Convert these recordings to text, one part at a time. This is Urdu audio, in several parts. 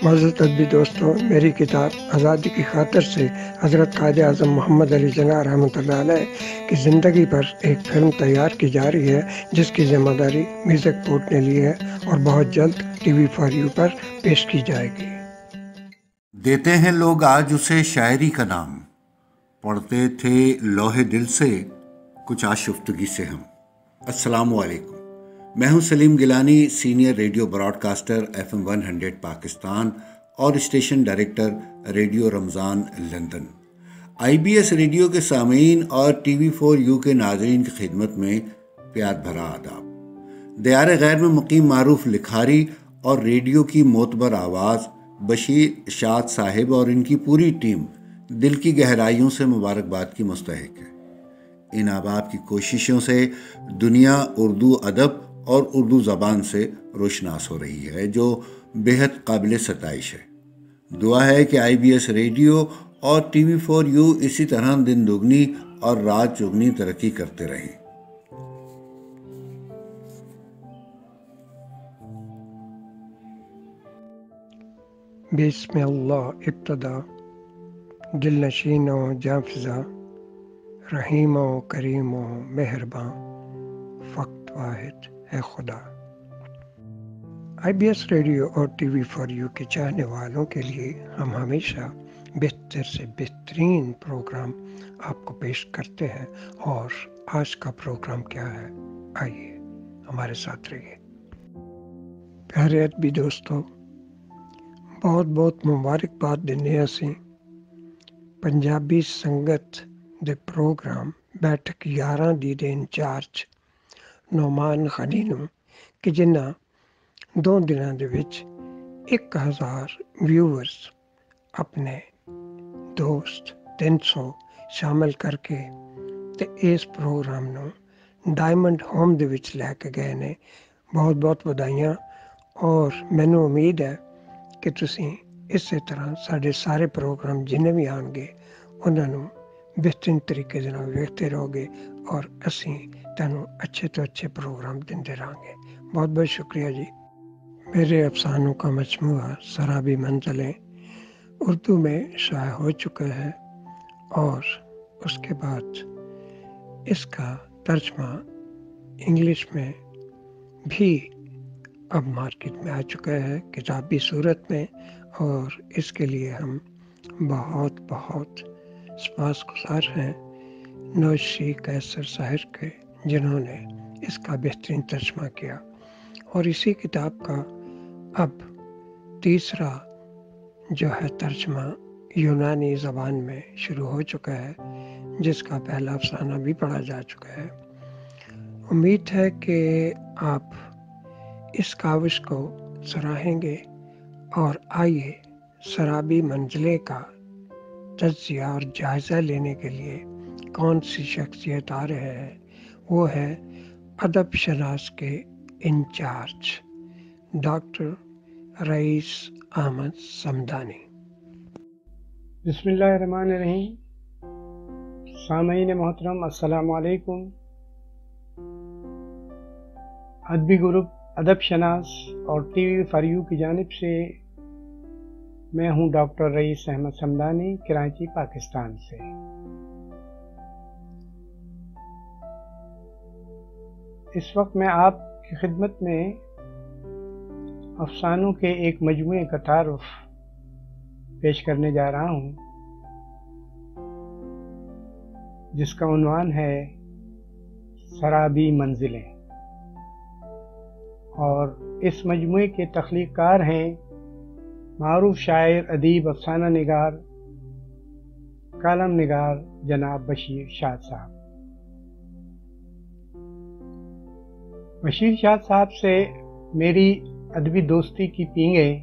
معزز ادبی دوستوں، میری کتاب آزادی کی خاطر سے حضرت قائد اعظم محمد علی جناح رحمۃ اللہ علیہ کی زندگی پر ایک فلم تیار کی جا رہی ہے، جس کی ذمہ داری میوزک پورٹ نے لی ہے اور بہت جلد ٹی وی فار یو پر پیش کی جائے گی۔ دیتے ہیں لوگ آج اسے شاعری کا نام، پڑھتے تھے لوح دل سے کچھ آشفتگی سے ہم۔ السلام علیکم، میں ہوں Salim Gilani, senior radio broadcast FM 100 Pakistan اور station director radio Ramzan London. IBS radio کے سامعین اور TV4U کے ناظرین کی خدمت میں پیار بھرا آداب۔ دیار غیر میں مقیم معروف لکھاری اور ریڈیو کی معتبر آواز بشیر شاد صاحب اور ان کی پوری ٹیم دل کی گہرائیوں سے مبارکباد کی مستحق ہے۔ ان احباب کی کوششوں سے دنیا اردو ادب اور اردو زبان سے روشناس ہو رہی ہے، جو بےحد قابل ستائش ہے۔ دعا ہے کہ IBS ریڈیو اور TV4U اسی طرح دن دگنی اور رات چگنی ترقی کرتے رہیں۔ بسم اللہ ابتدا، دل نشین و جاں فضا، رحیم و کریم و مہرباں، فقط واحد ہے خدا۔ IBS ریڈیو اور TV4U کے چاہنے والوں کے لیے ہم ہمیشہ بہتر سے بہترین پروگرام آپ کو پیش کرتے ہیں، اور آج کا پروگرام کیا ہے، آئیے ہمارے ساتھ رہیے۔ پیارے ادبی دوستو، بہت بہت مبارکباد دینے اسی پنجابی سنگت دے پروگرام بیٹھک 11 دی دے انچارج نعمان غنی نوں کہ جنہاں 2 دنوں دے وچ 1000 ویورز اپنے دوست 300 شامل کر کے تے اس پروگرام نوں ڈائمنڈ ہوم دے وچ لے کے گئے نے۔ بہت بہت ودائیاں، اور مینوں امید ہے کہ تسی اسی طرح سارے سارے پروگرام جنہیں بھی آن گے انہاں نوں بہترین طریقے دے نال ویکھتے رہو گے، اور اسی تانوں اچھے تو اچھے پروگرام دیندے رہاں گے۔ بہت بہت شکریہ جی۔ میرے افسانوں کا مجموعہ سرابی منزلیں اردو میں شائع ہو چکا ہے، اور اس کے بعد اس کا ترجمہ انگلش میں بھی اب مارکیٹ میں آ چکا ہے کتابی صورت میں، اور اس کے لیے ہم بہت بہت سپاسگزار ہیں نوشی قیصر صاحب کے، جنہوں نے اس کا بہترین ترجمہ کیا۔ اور اسی کتاب کا اب تیسرا جو ہے ترجمہ یونانی زبان میں شروع ہو چکا ہے، جس کا پہلا افسانہ بھی پڑھا جا چکا ہے۔ امید ہے کہ آپ اس کاوش کو سراہیں گے، اور آئیے سرابی منزلیں کا تجزیہ اور جائزہ لینے کے لیے کون سی شخصیت آ رہے ہیں۔ وہ ہے ادب شناس کے انچارج ڈاکٹر رئیس احمد صمدانی۔ بسم اللہ الرحمن الرحیم۔ سامعین محترم، السلام علیکم۔ ادبی گروپ ادب شناس اور TV4U کی جانب سے میں ہوں ڈاکٹر رئیس احمد صمدانی، کراچی، پاکستان سے۔ اس وقت میں آپ کی خدمت میں افسانوں کے ایک مجموعے کا تعارف پیش کرنے جا رہا ہوں، جس کا عنوان ہے سرابی منزلیں، اور اس مجموعے کے تخلیق کار ہیں معروف شاعر، ادیب، افسانہ نگار، کالم نگار جناب بشیر شاد صاحب۔ بشیر شاد صاحب سے میری ادبی دوستی کی پینگیں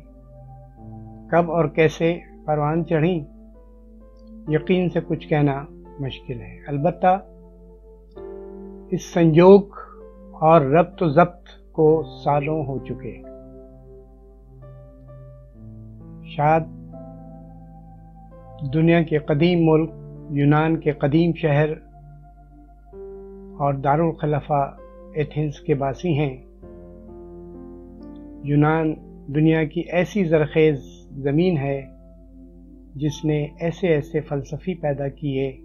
کب اور کیسے پروان چڑھیں، یقین سے کچھ کہنا مشکل ہے۔ البتہ اس سنجوگ اور ربط و ضبط کو سالوں ہو چکے۔ شاد دنیا کے قدیم ملک یونان کے قدیم شہر اور دارالخلافہ ایتھنز کے باسی ہیں۔ یونان دنیا کی ایسی زرخیز زمین ہے جس نے ایسے ایسے فلسفی پیدا کیے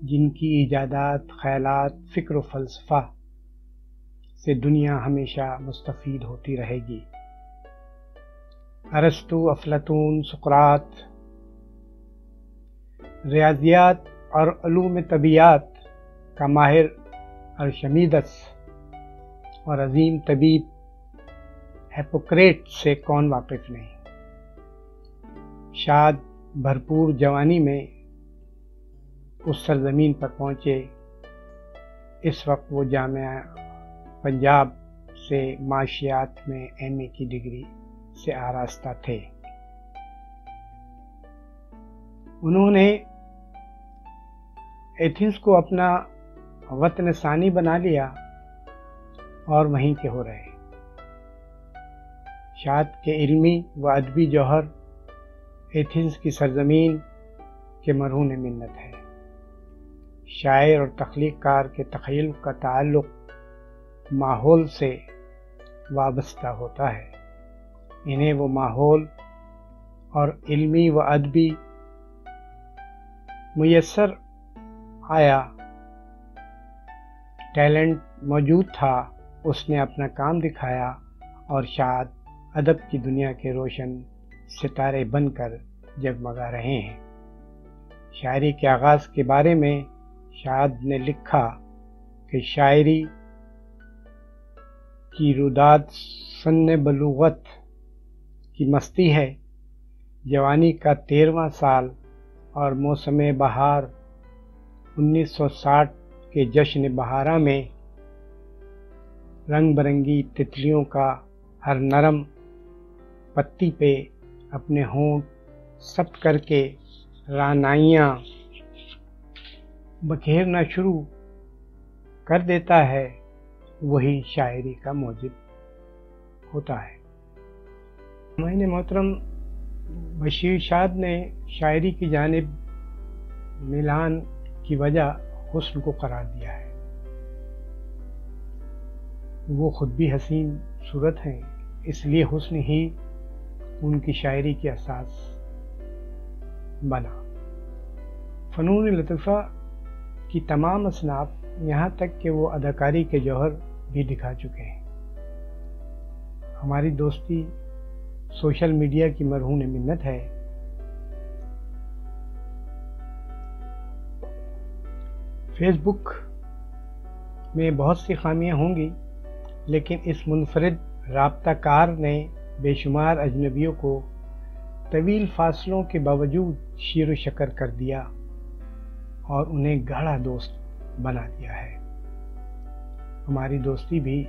جن کی ایجادات، خیالات، فکر و فلسفہ سے دنیا ہمیشہ مستفید ہوتی رہے گی۔ ارسطو، افلاطون، سقراط، ریاضیات اور علوم طبیعیات کا ماہر ارشمیدس اور عظیم طبیب ہپوکریٹ سے کون واقف نہیں۔ شاد بھرپور جوانی میں اس سرزمین پر پہنچے۔ اس وقت وہ جامعہ پنجاب سے معاشیات میں ایم اے کی ڈگری سے آراستہ تھے۔ انہوں نے ایتھنز کو اپنا وطن ثانی بنا لیا اور وہیں کے ہو رہے۔ شاد کے علمی و ادبی جوہر ایتھنز کی سرزمین کے مرہون منت ہے۔ شاعر اور تخلیق کار کے تخیل کا تعلق ماحول سے وابستہ ہوتا ہے۔ انہیں وہ ماحول اور علمی و ادبی میسر آیا، ٹیلنٹ موجود تھا، اس نے اپنا کام دکھایا اور شاد ادب کی دنیا کے روشن ستارے بن کر جگمگا رہے ہیں۔ شاعری کے آغاز کے بارے میں شاد نے لکھا کہ شاعری کی روداد سن بلوغت کی مستی ہے، جوانی کا 13واں سال اور موسم بہار 1960 کے جشن بہارا میں رنگ برنگی تتلیوں کا ہر نرم پتی پہ اپنے ہونٹ ثبت کر کے رعنائیاں بکھیرنا شروع کر دیتا ہے، وہی شاعری کا موجب ہوتا ہے۔ ہمارے محترم بشیر شاد نے شاعری کی جانب میلان کی وجہ حسن کو قرار دیا ہے۔ وہ خود بھی حسین صورت ہیں، اس لیے حسن ہی ان کی شاعری کی اساس بنا۔ فنون لطیفہ کی تمام اصناف، یہاں تک کہ وہ اداکاری کے جوہر بھی دکھا چکے ہیں۔ ہماری دوستی سوشل میڈیا کی مرہون منت ہے۔ فیس بک میں بہت سی خامیاں ہوں گی، لیکن اس منفرد رابطہ کار نے بے شمار اجنبیوں کو طویل فاصلوں کے باوجود شیر و شکر کر دیا اور انہیں گاڑھا دوست بنا دیا ہے۔ ہماری دوستی بھی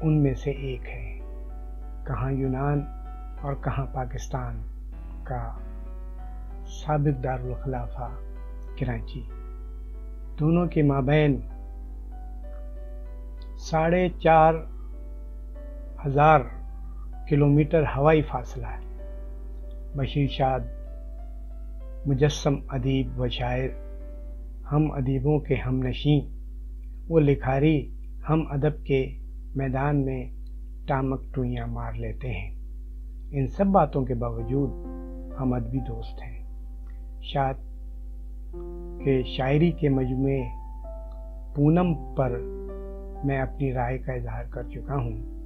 ان میں سے ایک ہے۔ کہاں یونان اور کہاں پاکستان کا سابق دارالخلافہ کراچی، دونوں کے مابین 4,500 کلومیٹر ہوائی فاصلہ ہے۔ بشیر شاد مجسم ادیب و شاعر، ہم ادیبوں کے ہم نشیں، وہ لکھاری ہم ادب کے میدان میں ٹامک ٹوئیاں مار لیتے ہیں۔ ان سب باتوں کے باوجود ہم ادبی دوست ہیں۔ شاد کے شاعری کے مجموعے پونم پر میں اپنی رائے کا اظہار کر چکا ہوں،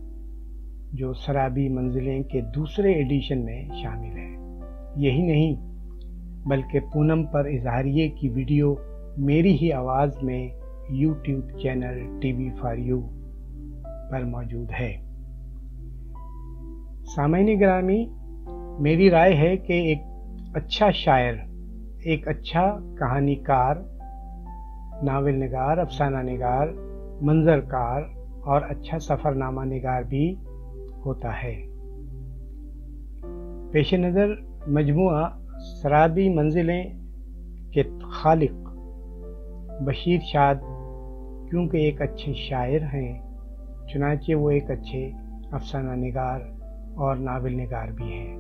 جو سرابی منزلیں کے دوسرے ایڈیشن میں شامل ہے۔ یہی نہیں بلکہ پونم پر اظہاریے کی ویڈیو میری ہی آواز میں YouTube channel TV for you پر موجود ہے۔ سامعین گرامی، میری رائے ہے کہ ایک اچھا شاعر، ایک اچھا کہانی کار، ناول نگار، افسانہ نگار، منظر کار اور اچھا سفر نامہ نگار بھی ہوتا ہے۔ پیش نظر مجموعہ سرابی منزلیں کے خالق بشیر شاد کیونکہ ایک اچھے شاعر ہیں، چنانچہ وہ ایک اچھے افسانہ نگار اور ناول نگار بھی ہیں۔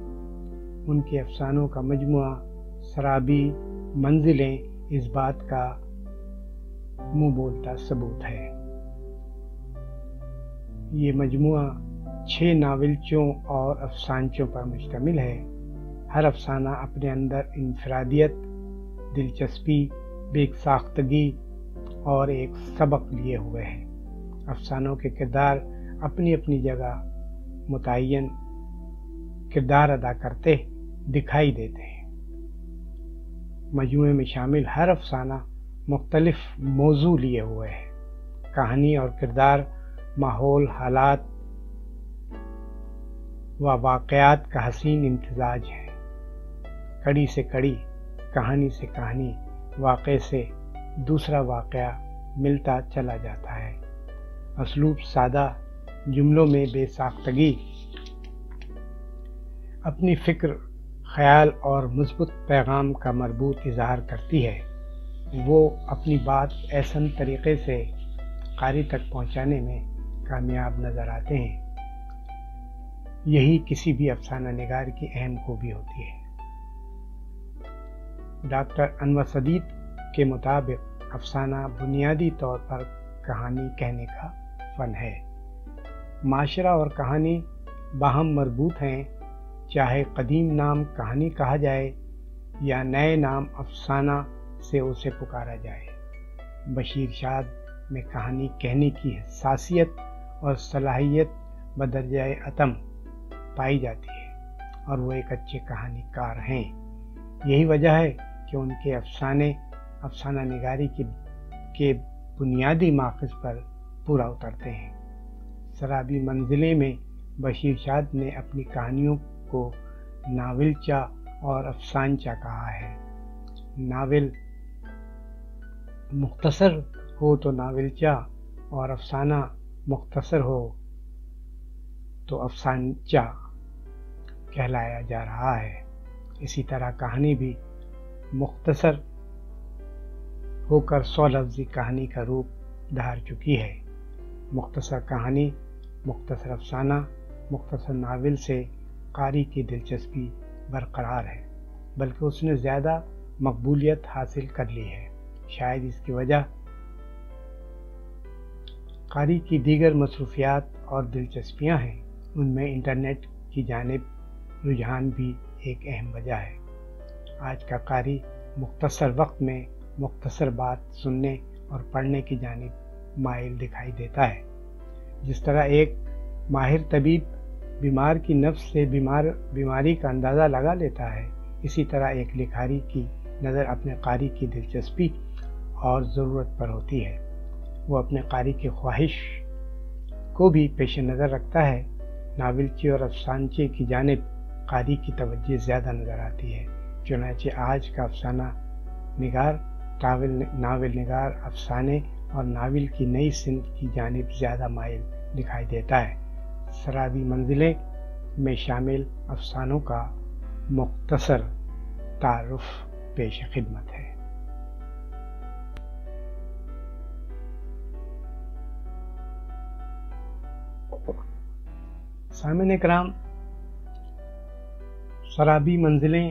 ان کے افسانوں کا مجموعہ سرابی منزلیں اس بات کا منہ بولتا ثبوت ہے۔ یہ مجموعہ 6 ناولچوں اور افسانچوں پر مشتمل ہے۔ ہر افسانہ اپنے اندر انفرادیت، دلچسپی، بے ساختگی اور ایک سبق لیے ہوئے ہے۔ افسانوں کے کردار اپنی اپنی جگہ متعین کردار ادا کرتے دکھائی دیتے ہیں۔ مجموعے میں شامل ہر افسانہ مختلف موضوع لیے ہوئے ہے۔ کہانی اور کردار ماحول، حالات و واقعات کا حسین امتزاج ہے۔ کڑی سے کڑی، کہانی سے کہانی، واقعے سے دوسرا واقعہ ملتا چلا جاتا ہے۔ اسلوب سادہ، جملوں میں بے ساختگی، اپنی فکر، خیال اور مثبت پیغام کا مربوط اظہار کرتی ہے۔ وہ اپنی بات احسن طریقے سے قاری تک پہنچانے میں کامیاب نظر آتے ہیں۔ یہی کسی بھی افسانہ نگار کی اہم خوبی ہوتی ہے۔ ڈاکٹر انور سدید کے مطابق افسانہ بنیادی طور پر کہانی کہنے کا فن ہے۔ معاشرہ اور کہانی باہم مربوط ہیں، چاہے قدیم نام کہانی کہا جائے یا نئے نام افسانہ سے اسے پکارا جائے۔ بشیر شاد میں کہانی کہنے کی حساسیت اور صلاحیت بدرجہ اتم پائی جاتی ہے اور وہ ایک اچھے کہانی کار ہیں۔ یہی وجہ ہے کہ ان کے افسانہ نگاری کے بنیادی ماخذ پر پورا اترتے ہیں۔ سرابی منزلیں میں بشیر شاد نے اپنی کہانیوں کو ناولچہ اور افسانچہ کہا ہے۔ ناول مختصر ہو تو ناولچہ اور افسانہ مختصر ہو تو افسانچہ کہلایا جا رہا ہے۔ اسی طرح کہانی بھی مختصر ہو کر 100 لفظی کہانی کا روپ دھار چکی ہے۔ مختصر کہانی، مختصر افسانہ، مختصر ناول سے قاری کی دلچسپی برقرار ہے، بلکہ اس نے زیادہ مقبولیت حاصل کر لی ہے۔ شاید اس کی وجہ قاری کی دیگر مصروفیات اور دلچسپیاں ہیں۔ ان میں انٹرنیٹ کی جانب رجحان بھی ایک اہم وجہ ہے۔ آج کا قاری مختصر وقت میں مختصر بات سننے اور پڑھنے کی جانب مائل دکھائی دیتا ہے۔ جس طرح ایک ماہر طبیب بیمار کی نفس سے بیماری کا اندازہ لگا لیتا ہے، اسی طرح ایک لکھاری کی نظر اپنے قاری کی دلچسپی اور ضرورت پر ہوتی ہے۔ وہ اپنے قاری کی خواہش کو بھی پیش نظر رکھتا ہے۔ ناولچے اور افسانچے کی جانب قاری کی توجہ زیادہ نظر آتی ہے، چنانچہ آج کا افسانہ نگار ناول نگار افسانے اور ناول کی نئی صنف کی جانب زیادہ مائل دکھائی دیتا ہے۔ سرابی منزلیں میں شامل افسانوں کا مختصر تعارف پیش خدمت ہے۔ سامعین کرام، سرابی منزلیں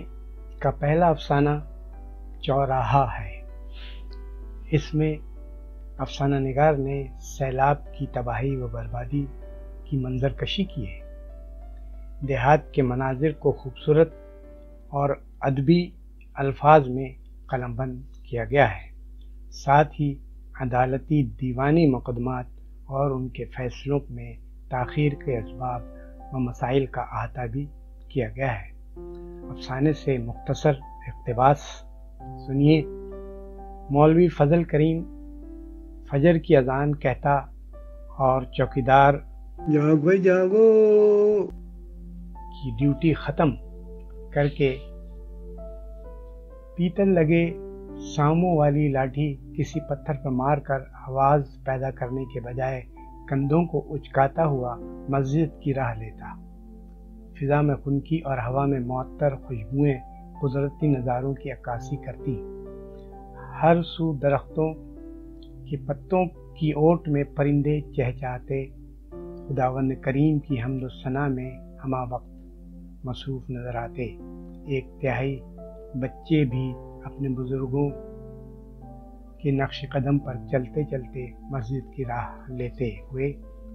کا پہلا افسانہ چوراہا ہے۔ اس میں افسانہ نگار نے سیلاب کی تباہی و بربادی کی منظر کشی کی ہے۔ دیہات کے مناظر کو خوبصورت اور ادبی الفاظ میں قلم بند کیا گیا ہے۔ ساتھ ہی عدالتی دیوانی مقدمات اور ان کے فیصلوں میں تاخیر کے اسباب و مسائل کا احاطہ بھی کیا گیا ہے۔ افسانے سے مختصر اقتباس سنیے۔ مولوی فضل کریم فجر کی اذان کہتا اور چوکیدار جاگو جاگو کی ڈیوٹی ختم کر کے پیتل لگے ساموں والی لاٹھی کسی پتھر پر مار کر آواز پیدا کرنے کے بجائے کندھوں کو اچکاتا ہوا مسجد کی راہ لیتا۔ فضا میں خنکی اور ہوا میں معطر خوشبوئیں قدرتی نظاروں کی عکاسی کرتی۔ ہر سو درختوں کے پتوں کی اوٹ میں پرندے چہچہاتے خداوند کریم کی حمد و ثنا میں ہمہ وقت مصروف نظر آتے۔ ایک تہائی بچے بھی اپنے بزرگوں کے نقش قدم پر چلتے چلتے مسجد کی راہ لیتے ہوئے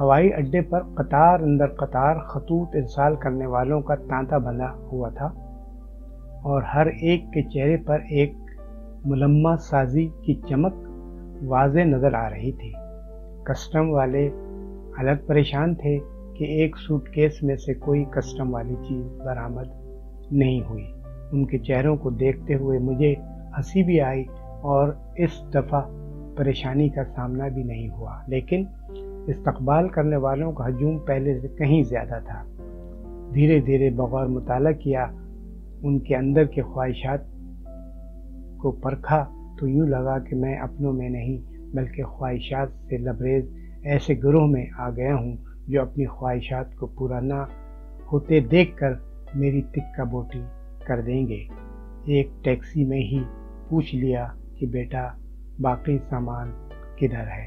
ہوائی اڈے پر قطار اندر قطار خطوط ارسال کرنے والوں کا تانتا بندھا ہوا تھا اور ہر ایک کے چہرے پر ایک ملمہ سازی کی چمک واضح نظر آ رہی تھی۔ کسٹم والے الگ پریشان تھے کہ ایک سوٹ کیس میں سے کوئی کسٹم والی چیز برآمد نہیں ہوئی۔ ان کے چہروں کو دیکھتے ہوئے مجھے ہنسی بھی آئی اور اس دفعہ پریشانی کا سامنا بھی نہیں ہوا، لیکن استقبال کرنے والوں کا ہجوم پہلے سے کہیں زیادہ تھا۔ دھیرے دھیرے بغور مطالعہ کیا، ان کے اندر کے خواہشات کو پرکھا تو یوں لگا کہ میں اپنوں میں نہیں بلکہ خواہشات سے لبریز ایسے گروہ میں آ گیا ہوں جو اپنی خواہشات کو پورا نہ ہوتے دیکھ کر میری تکہ بوٹی کر دیں گے۔ ایک ٹیکسی میں ہی پوچھ لیا کہ بیٹا باقی سامان کدھر ہے۔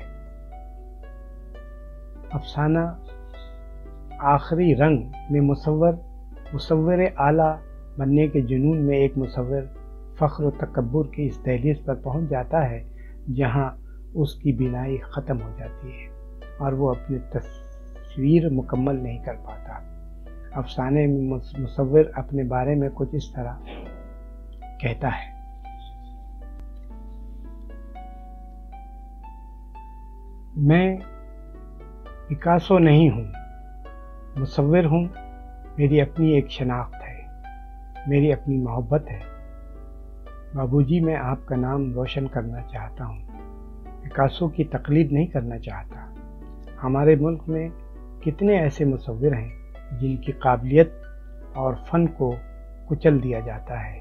افسانہ آخری رنگ میں مصور اعلیٰ بننے کے جنون میں ایک مصور فخر و تکبر کی اس دہلیز پر پہنچ جاتا ہے جہاں اس کی بینائی ختم ہو جاتی ہے اور وہ اپنی تصویر مکمل نہیں کر پاتا۔ افسانے میں مصور اپنے بارے میں کچھ اس طرح کہتا ہے: میں پکاسو نہیں ہوں، مصور ہوں۔ میری اپنی ایک شناخت ہے، میری اپنی محبت ہے۔ بابو جی، میں آپ کا نام روشن کرنا چاہتا ہوں، پکاسو کی تقلید نہیں کرنا چاہتا۔ ہمارے ملک میں کتنے ایسے مصور ہیں جن کی قابلیت اور فن کو کچل دیا جاتا ہے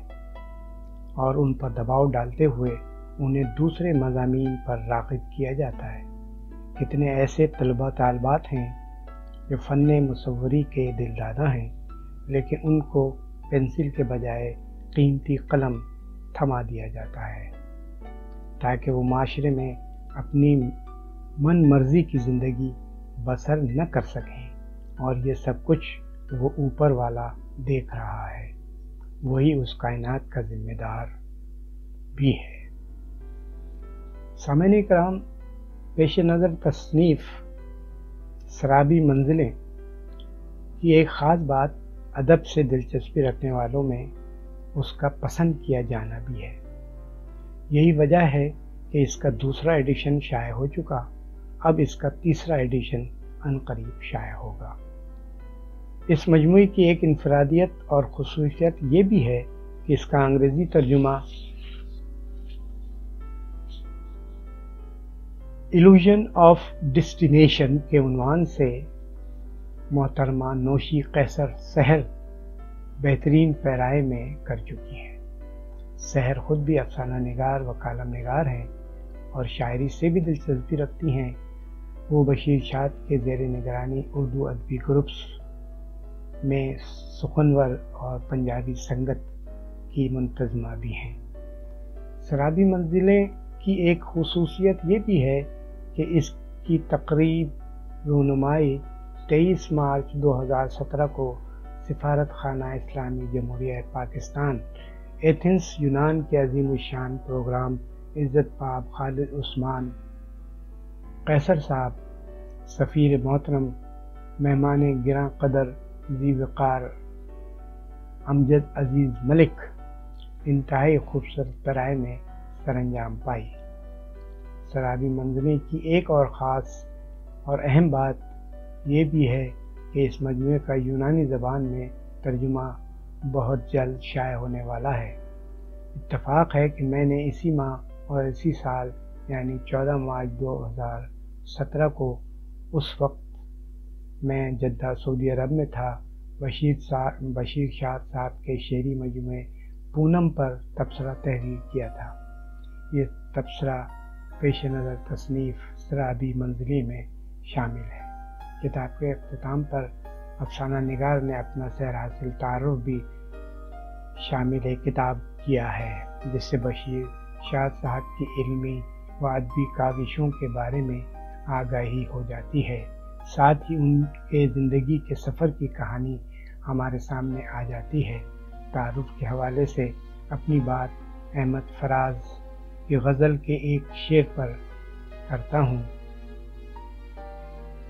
اور ان پر دباؤ ڈالتے ہوئے انہیں دوسرے مضامین پر راغب کیا جاتا ہے۔ کتنے ایسے طلبہ طالبات ہیں جو فن مصوری کے دلدادہ ہیں، لیکن ان کو پنسل کے بجائے قیمتی قلم تھما دیا جاتا ہے تاکہ وہ معاشرے میں اپنی من مرضی کی زندگی بسر نہ کر سکیں، اور یہ سب کچھ وہ اوپر والا دیکھ رہا ہے، وہی اس کائنات کا ذمہ دار بھی ہے۔ سامعین کرام، پیش نظر تصنیف سرابی منزلیں کی ایک خاص بات ادب سے دلچسپی رکھنے والوں میں اس کا پسند کیا جانا بھی ہے۔ یہی وجہ ہے کہ اس کا دوسرا ایڈیشن شائع ہو چکا، اب اس کا تیسرا ایڈیشن عنقریب شائع ہوگا۔ اس مجموعے کی ایک انفرادیت اور خصوصیت یہ بھی ہے کہ اس کا انگریزی ترجمہ ایلوژن آف ڈیسٹینیشن کے عنوان سے محترمہ نوشی قیصر سحر بہترین پیرائے میں کر چکی ہیں۔ سحر خود بھی افسانہ نگار و کالم نگار ہیں اور شاعری سے بھی دلچسپی رکھتی ہیں۔ وہ بشیر شاد کے زیر نگرانی اردو ادبی گروپس میں سخنور اور پنجابی سنگت کی منتظمہ بھی ہیں۔ سرابی منزلیں کی ایک خصوصیت یہ بھی ہے کہ اس کی تقریب رونمائی 23 مارچ 2017 کو سفارت خانہ اسلامی جمہوریہ پاکستان ایتھنز یونان کے عظیم الشان پروگرام عزت پاب خالد عثمان قیصر صاحب، سفیر محترم، مہمان گراں قدر ذی وقار امجد عزیز ملک، انتہائی خوبصورت پیرائے میں سر انجام پائی۔ سرابی منزلیں کی ایک اور خاص اور اہم بات یہ بھی ہے کہ اس مجموعے کا یونانی زبان میں ترجمہ بہت جلد شائع ہونے والا ہے۔ اتفاق ہے کہ میں نے اسی ماہ اور اسی سال یعنی 14 مارچ 2017 کو اس وقت میں جدہ سعودی عرب میں تھا، بشیر شاد صاحب کے شعری مجموعے پونم پر تبصرہ تحریر کیا تھا۔ یہ تبصرہ پیش نظر تصنیف سرابی منزلی میں شامل ہے۔ کتاب کے اختتام پر افسانہ نگار نے اپنا سحر حاصل تعارف بھی شامل کتاب کیا ہے، جس سے بشیر شاد صاحب کی علمی و ادبی کاوشوں کے بارے میں آگاہی ہو جاتی ہے، ساتھ ہی ان کے زندگی کے سفر کی کہانی ہمارے سامنے آ جاتی ہے۔ تعارف کے حوالے سے اپنی بات احمد فراز کی غزل کے ایک شعر پر کرتا ہوں۔